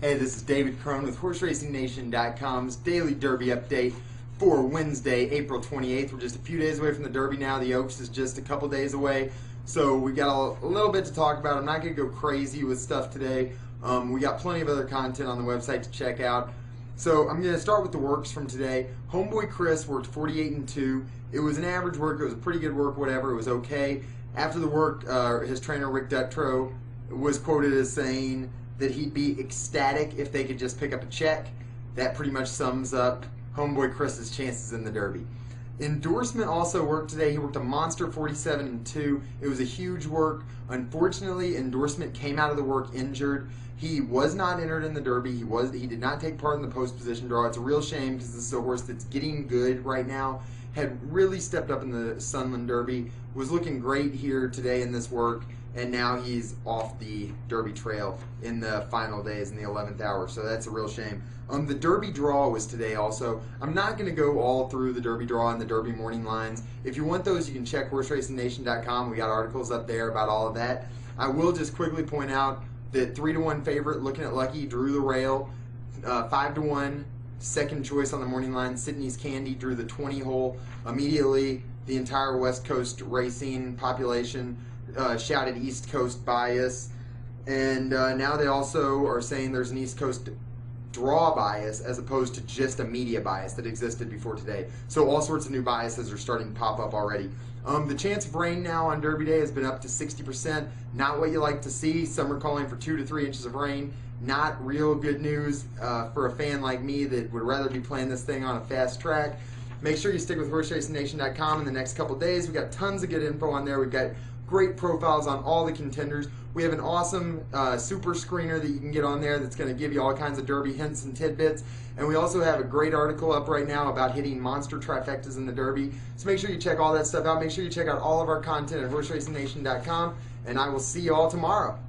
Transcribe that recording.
Hey, this is David Crone with HorseRacingNation.com's daily Derby update for Wednesday, April 28th. We're just a few days away from the Derby now. The Oaks is just a couple days away, so we got a little bit to talk about. I'm not going to go crazy with stuff today. We got plenty of other content on the website to check out. So I'm going to start with the works from today. Homeboy Chris worked 48-2. It was an average work. It was a pretty good work, whatever. It was okay. After the work, his trainer, Rick Dutrow, was quoted as saying that he'd be ecstatic if they could just pick up a check. That pretty much sums up Homeboy Chris's chances in the Derby. Endorsement also worked today. He worked a monster 47-2. It was a huge work. Unfortunately, Endorsement came out of the work injured. He was not entered in the Derby. He did not take part in the post position draw. It's a real shame because this is a horse that's getting good right now. Had really stepped up in the Sunland Derby. Was looking great here today in this work. And now he's off the Derby trail in the final days in the 11th hour, so that's a real shame. The Derby draw was today also. I'm not going to go all through the Derby draw and the Derby morning lines. If you want those, you can check HorseRacingNation.com. We got articles up there about all of that. I will just quickly point out that 3-1 favorite, Looking at Lucky, drew the rail. 5-1 second choice on the morning line, Sydney's Candy, drew the 20 hole. Immediately, the entire West Coast racing population shouted East Coast bias, and now they also are saying there's an East Coast draw bias as opposed to just a media bias that existed before today. So all sorts of new biases are starting to pop up already. The chance of rain now on Derby Day has been up to 60%. Not what you like to see. Some are calling for 2 to 3 inches of rain. Not real good news for a fan like me that would rather be playing this thing on a fast track. Make sure you stick with HorseRacingNation.com in the next couple days. We've got tons of good info on there. We've got great profiles on all the contenders. We have an awesome super screener that you can get on there that's going to give you all kinds of Derby hints and tidbits. And we also have a great article up right now about hitting monster trifectas in the Derby. So make sure you check all that stuff out. Make sure you check out all of our content at HorseRacingNation.com. And I will see you all tomorrow.